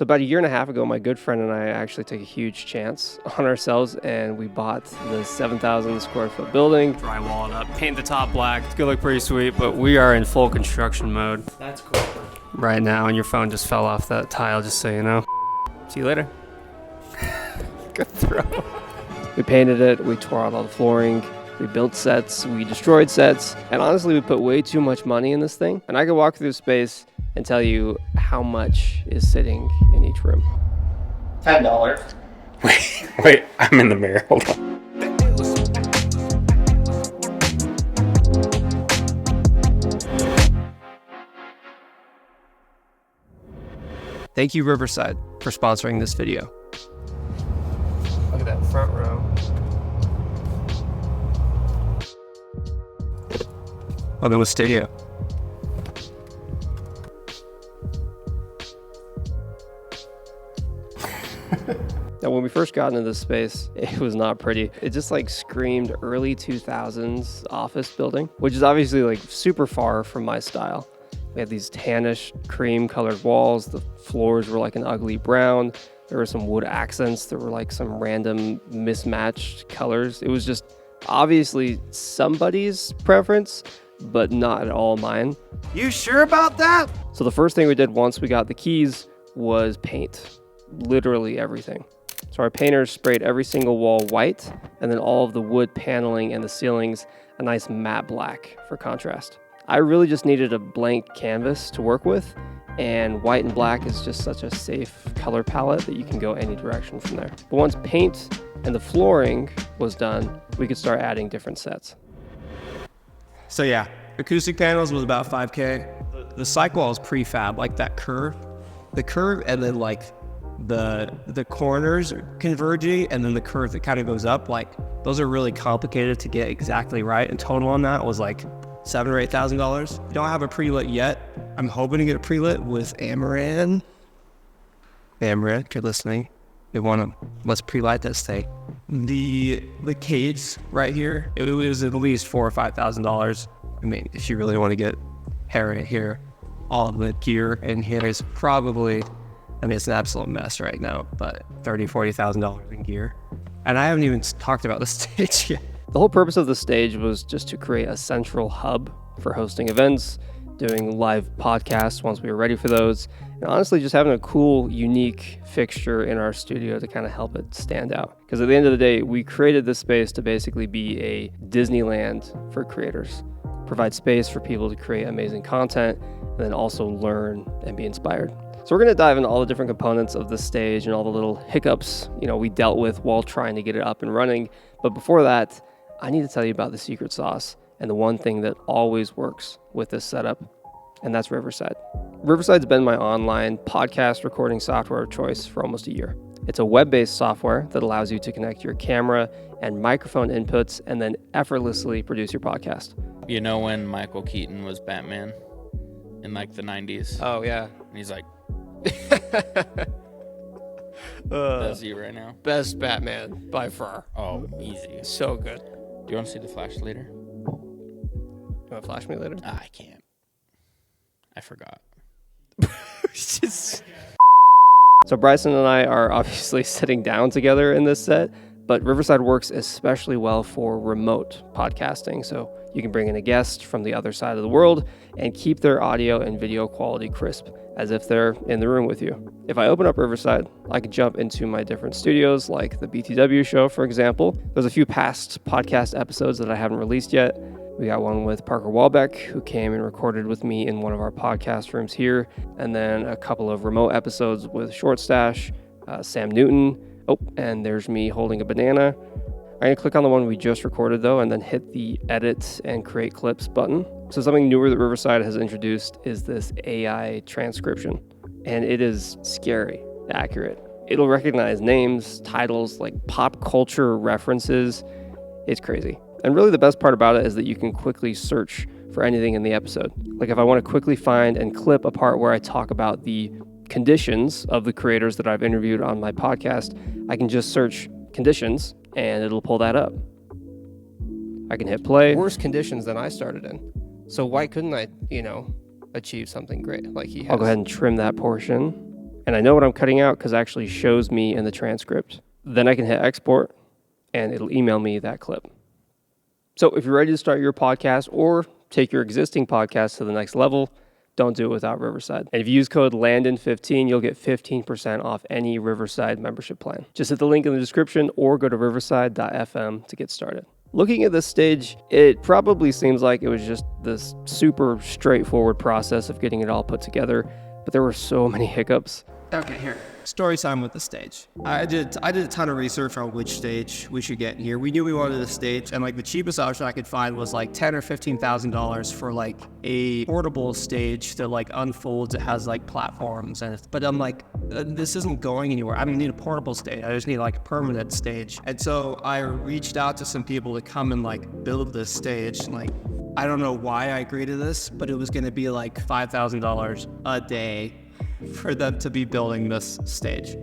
So about a year and a half ago, my good friend and I actually took a huge chance on ourselves, and we bought the 7,000 square foot building. Drywall it up, paint the top black. It's gonna look pretty sweet, but we are in full construction mode. That's cool. Right now, and your phone just fell off that tile, just so you know. See you later. Good throw. We painted it, we tore out all the flooring, we built sets, we destroyed sets, and honestly, we put way too much money in this thing. And I could walk through space and tell you how much is sitting in each room. $10. Wait, I'm in the mirror. Hold on. Thank you, Riverside, for sponsoring this video. Look at that front row. Oh, there was studio. Now, when we first got into this space, it was not pretty. It just like screamed early 2000s office building, which is obviously like super far from my style. We had these tannish cream colored walls. The floors were like an ugly brown. There were some wood accents. There were like some random mismatched colors. It was just obviously somebody's preference, but not at all mine. You sure about that? So the first thing we did once we got the keys was paint. Literally everything. So our painters sprayed every single wall white, and then all of the wood paneling and the ceilings a nice matte black for contrast. I really just needed a blank canvas to work with, and white and black is just such a safe color palette that you can go any direction from there. But once paint and the flooring was done, we could start adding different sets. So yeah, acoustic panels was about $5K. The sidewall is prefab, like that curve. The curve and then like the corners are converging, and then the curve that kind of goes up, like those are really complicated to get exactly right. And total on that was like $7,000 or $8,000. Don't have a pre-lit yet. I'm hoping to get a pre-lit with Amaran. Amaran, if you're listening, let's pre-light this thing. The cage right here, it was at least $4,000 or $5,000. I mean, if you really want to get hairy here, all of the gear in here is probably, I mean, it's an absolute mess right now, but $30,000, $40,000 in gear. And I haven't even talked about the stage yet. The whole purpose of the stage was just to create a central hub for hosting events, doing live podcasts once we were ready for those, and honestly just having a cool, unique fixture in our studio to kind of help it stand out. Because at the end of the day, we created this space to basically be a Disneyland for creators, provide space for people to create amazing content, and then also learn and be inspired. So we're going to dive into all the different components of the stage and all the little hiccups, we dealt with while trying to get it up and running. But before that, I need to tell you about the secret sauce and the one thing that always works with this setup, and that's Riverside. Riverside's been my online podcast recording software of choice for almost a year. It's a web-based software that allows you to connect your camera and microphone inputs and then effortlessly produce your podcast. You know when Michael Keaton was Batman in like the 90s? Oh, yeah. And he's like, That's you right now. Best Batman by far. Oh, easy. So good. Do you want to see the Flash later? You want to flash me later? I can't. I forgot. So Bryson and I are obviously sitting down together in this set, but Riverside works especially well for remote podcasting. So you can bring in a guest from the other side of the world and keep their audio and video quality crisp, as if they're in the room with you. If I open up Riverside, I can jump into my different studios, like the BTW show, for example. There's a few past podcast episodes that I haven't released yet. We got one with Parker Walbeck, who came and recorded with me in one of our podcast rooms here, and then a couple of remote episodes with Short Stash, Sam Newton. Oh, and there's me holding a banana. I'm going to click on the one we just recorded, though, and then hit the Edit and Create Clips button. So something newer that Riverside has introduced is this AI transcription, and it is scary accurate. It'll recognize names, titles, like pop culture references. It's crazy. And really the best part about it is that you can quickly search for anything in the episode. Like if I want to quickly find and clip a part where I talk about the conditions of the creators that I've interviewed on my podcast, I can just search conditions and it'll pull that up. I can hit play. Worse conditions than I started in. So why couldn't I, achieve something great like he has? I'll go ahead and trim that portion. And And I know what I'm cutting out because it actually shows me in the transcript. Then I can hit export and it'll email me that clip. So if you're ready to start your podcast or take your existing podcast to the next level, don't do it without Riverside. And if you use code LANDON15, you'll get 15% off any Riverside membership plan. Just hit the link in the description or go to riverside.fm to get started. Looking at this stage, it probably seems like it was just this super straightforward process of getting it all put together, but there were so many hiccups. Okay, here. Story time with the stage. I did a ton of research on which stage we should get here. We knew we wanted a stage, and like the cheapest option I could find was like $10,000 or $15,000 for like a portable stage that like unfolds. It has like platforms, but I'm like, this isn't going anywhere. I don't need a portable stage. I just need like a permanent stage. And so I reached out to some people to come and like build this stage. Like, I don't know why I agreed to this, but it was going to be like $5,000 a day for them to be building this stage.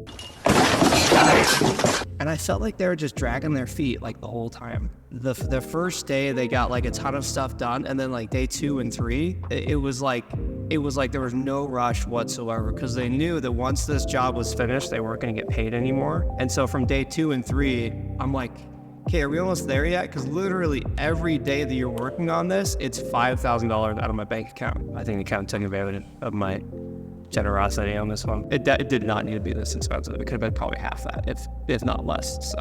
And I felt like they were just dragging their feet like the whole time. The first day they got like a ton of stuff done, and then like day 2 and 3, it was like there was no rush whatsoever, because they knew that once this job was finished, they weren't going to get paid anymore. And so from day 2 and 3, I'm like, okay, are we almost there yet? Because literally every day that you're working on this, it's $5,000 out of my bank account. I think the account took advantage of my generosity on this one. It did not need to be this expensive. It could have been probably half that, if not less. So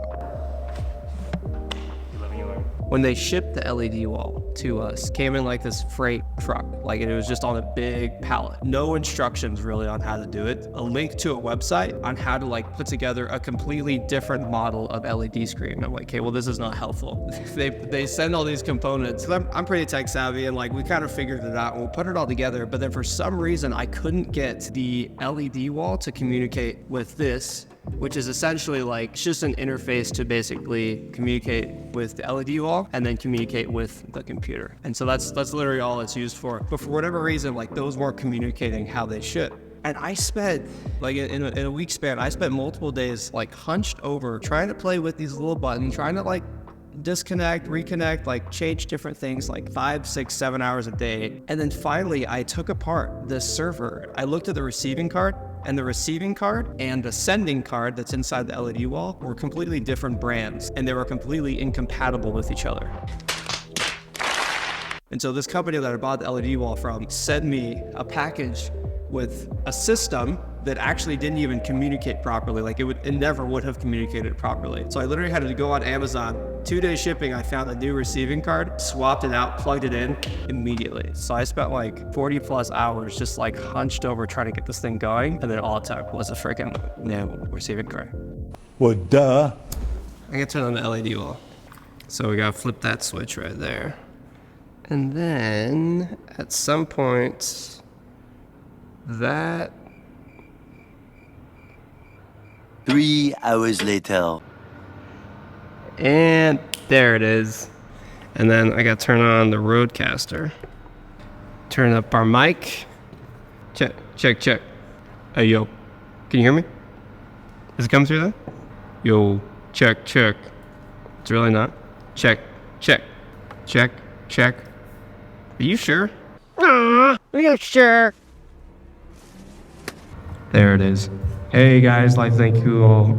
when they shipped the LED wall to us, came in like this freight truck, like it was just on a big pallet. No instructions really on how to do it. A link to a website on how to like put together a completely different model of LED screen. I'm like, okay, well, this is not helpful. They send all these components. I'm pretty tech savvy, and like we kind of figured it out and we put it all together. But then for some reason, I couldn't get the LED wall to communicate with this, which is essentially like just an interface to basically communicate with the LED wall and then communicate with the computer. And so that's literally all it's used for. But for whatever reason, like those weren't communicating how they should. And I spent, like in a week span, I spent multiple days like hunched over trying to play with these little buttons, trying to like disconnect, reconnect, like change different things, like 5, 6, 7 hours a day. And then finally I took apart the server. I looked at the receiving card, and the receiving card and the sending card that's inside the LED wall were completely different brands, and they were completely incompatible with each other. And so this company that I bought the LED wall from sent me a package with a system that actually didn't even communicate properly. Like it never would have communicated properly. So I literally had to go on Amazon, 2-day shipping. I found a new receiving card, swapped it out, plugged it in immediately. So I spent like 40 plus hours just like hunched over trying to get this thing going. And then all it took was a freaking new receiving card. Well, duh. I can turn on the LED wall. So we gotta flip that switch right there. And then at some point, that 3 hours later. And there it is. And then I got to turn on the Rodecaster. Turn up our mic. Check, check, check. Hey, yo. Can you hear me? Is it coming through that? Yo, check, check. It's really not. Check, check, check, check. Are you sure? Are you sure? There it is. Hey guys, like thank you all.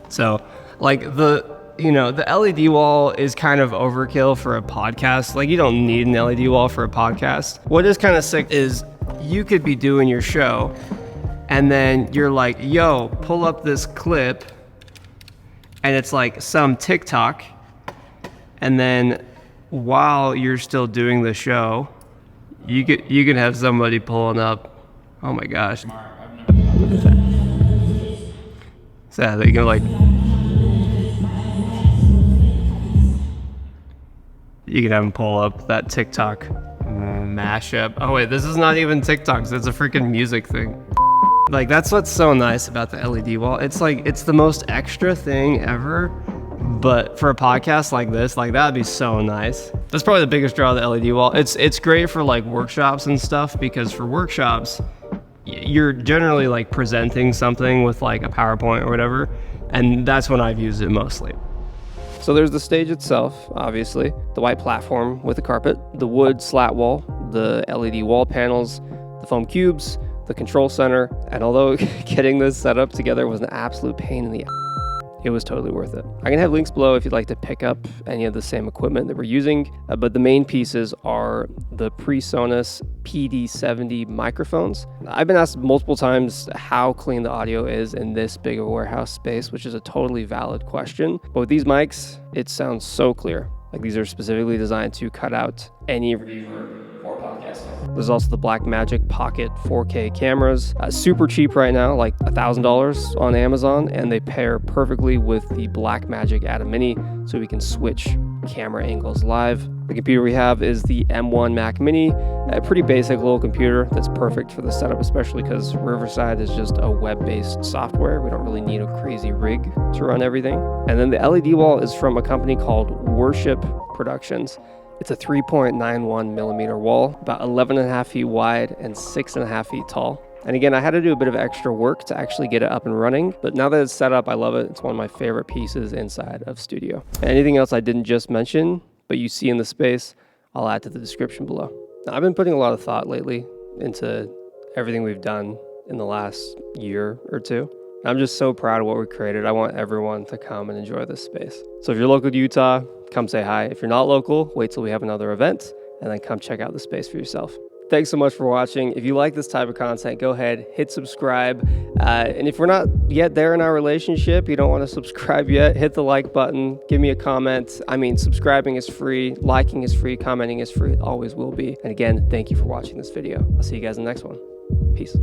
So, like the LED wall is kind of overkill for a podcast. Like you don't need an LED wall for a podcast. What is kind of sick is you could be doing your show and then you're like, yo, pull up this clip, and it's like some TikTok, and then while you're still doing the show, you could have somebody pulling up. Oh my gosh. So they go like, you can have them pull up that TikTok mashup. Oh wait, this is not even TikToks. It's a freaking music thing. Like that's what's so nice about the LED wall. It's like, it's the most extra thing ever. But for a podcast like this, like that'd be so nice. That's probably the biggest draw of the LED wall. It's great for like workshops and stuff, because for workshops, you're generally like presenting something with like a PowerPoint or whatever, and that's when I've used it mostly. So there's the stage itself, obviously, the white platform with the carpet, the wood slat wall, the LED wall panels, the foam cubes, the control center, and although getting this setup together was an absolute pain in the it was totally worth it. I'm gonna have links below if you'd like to pick up any of the same equipment that we're using, but the main pieces are the PreSonus PD70 microphones. I've been asked multiple times how clean the audio is in this big of a warehouse space, which is a totally valid question. But with these mics, it sounds so clear. Like these are specifically designed to cut out any reverb for podcasting. There's also the Blackmagic Pocket 4K cameras, super cheap right now, like $1,000 on Amazon, and they pair perfectly with the Blackmagic ATEM Mini, so we can switch camera angles live. The computer we have is the M1 Mac Mini, a pretty basic little computer that's perfect for the setup, especially because Riverside is just a web-based software. We don't really need a crazy rig to run everything. And then the LED wall is from a company called Worship Productions. It's a 3.91 millimeter wall, about 11.5 feet wide and 6.5 feet tall. And again, I had to do a bit of extra work to actually get it up and running, but now that it's set up, I love it. It's one of my favorite pieces inside of Studio. And anything else I didn't just mention, but you see in the space, I'll add to the description below. Now, I've been putting a lot of thought lately into everything we've done in the last year or two. I'm just so proud of what we created. I want everyone to come and enjoy this space. So if you're local to Utah, come say hi. If you're not local, wait till we have another event and then come check out the space for yourself. Thanks so much for watching. If you like this type of content, go ahead, hit subscribe. And if we're not yet there in our relationship, you don't want to subscribe yet, hit the like button, give me a comment. I mean, subscribing is free, liking is free, commenting is free. It always will be. And again, thank you for watching this video. I'll see you guys in the next one. Peace.